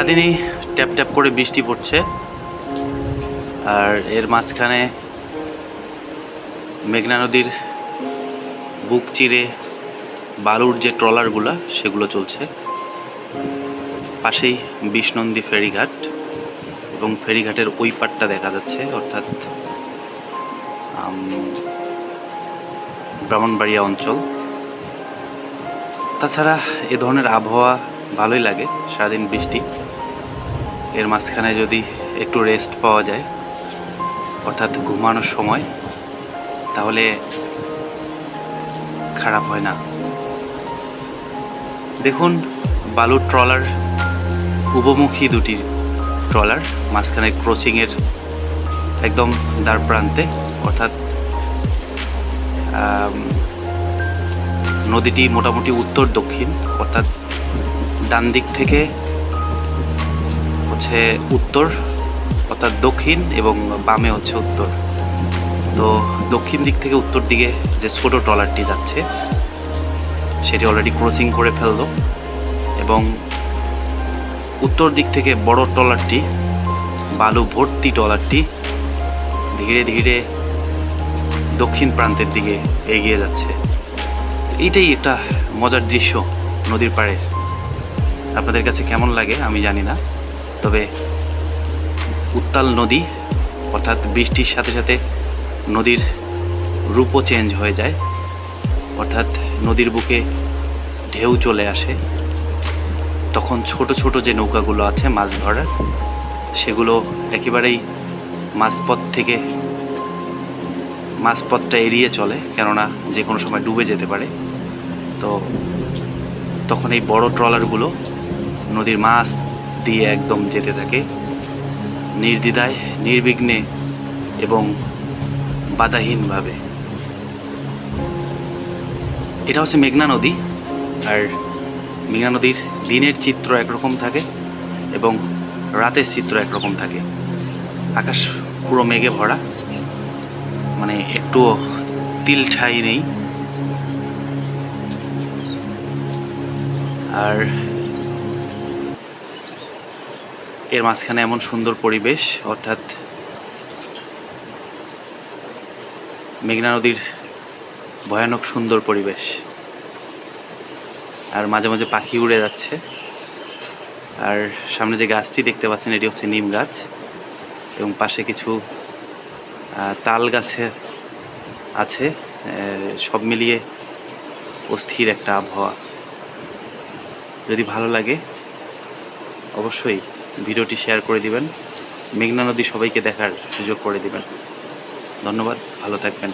সারাদিনই tap tap করে বৃষ্টি পড়ছে, আর এর মাঝখানে মেঘনা নদীর বুক চিরে বালুর যে ট্রলারগুলো সেগুলো চলছে। পাশেই বিষ্ণন্দী ফেরিঘাট এবং ফেরিঘাটের ওই পাটটা দেখা যাচ্ছে, অর্থাৎ ব্রাহ্মণবাড়িয়া অঞ্চল। তাছাড়া এ ধরনের আবহাওয়া ভালোই লাগে, সারাদিন বৃষ্টি, এর মাঝখানে যদি একটু রেস্ট পাওয়া যায় অর্থাৎ ঘুমানোর সময়, তাহলে খারাপ হয় না। দেখুন, বালুর ট্রলার, উভমুখী দুটি ট্রলার, মাঝখানে ক্রসিংয়ের একদম দ্বার প্রান্তে, অর্থাৎ নদীটি মোটামুটি উত্তর দক্ষিণ, অর্থাৎ ডান দিক থেকে হচ্ছে উত্তর, অর্থাৎ দক্ষিণ, এবং বামে হচ্ছে উত্তর। তো দক্ষিণ দিক থেকে উত্তর দিকে যে ছোট ট্রলারটি যাচ্ছে সেটি অলরেডি ক্রসিং করে ফেললো, এবং উত্তর দিক থেকে বড় ট্রলারটি, বালু ভর্তি ট্রলারটি ধীরে ধীরে দক্ষিণ প্রান্তের দিকে এগিয়ে যাচ্ছে। এইটাই একটা মজার দৃশ্য নদীর পাড়ে। আপনাদের কাছে কেমন লাগে আমি জানি না, তবে উত্তাল নদী, অর্থাৎ বৃষ্টির সাথে সাথে নদীর রূপও চেঞ্জ হয়ে যায়, অর্থাৎ নদীর বুকে ঢেউ চলে আসে। তখন ছোট ছোট যে নৌকাগুলো আছে মাছ ধরার, সেগুলো একেবারেই মাঝপথটা এড়িয়ে চলে, কেননা যে কোনো সময় ডুবে যেতে পারে। তো তখন এই বড় ট্রলারগুলো নদীর মাছ দিয়ে একদম যেতে থাকে নির্দ্বিধায়, নির্বিঘ্নে এবং বাধাহীনভাবে। এটা হচ্ছে মেঘনা নদী, আর মেঘনা নদীর দিনের চিত্র একরকম থাকে এবং রাতের চিত্র একরকম থাকে। আকাশ পুরো মেঘে ভরা, মানে একটুও তিল ছাই নেই। আর এর মাঝখানে এমন সুন্দর পরিবেশ, অর্থাৎ মেঘনা নদীর ভয়ানক সুন্দর পরিবেশ। আর মাঝে মাঝে পাখি উড়ে যাচ্ছে। আর সামনে যে গাছটি দেখতে পাচ্ছেন এটি হচ্ছে নিম গাছ, এবং পাশে কিছু তাল গাছে আছে। সব মিলিয়ে অস্থির একটা আবহাওয়া। যদি ভালো লাগে অবশ্যই ভিডিওটি শেয়ার করে দিবেন, মেঘনা নদী সবাইকে দেখার সুযোগ করে দিবেন। ধন্যবাদ, ভালো থাকবেন।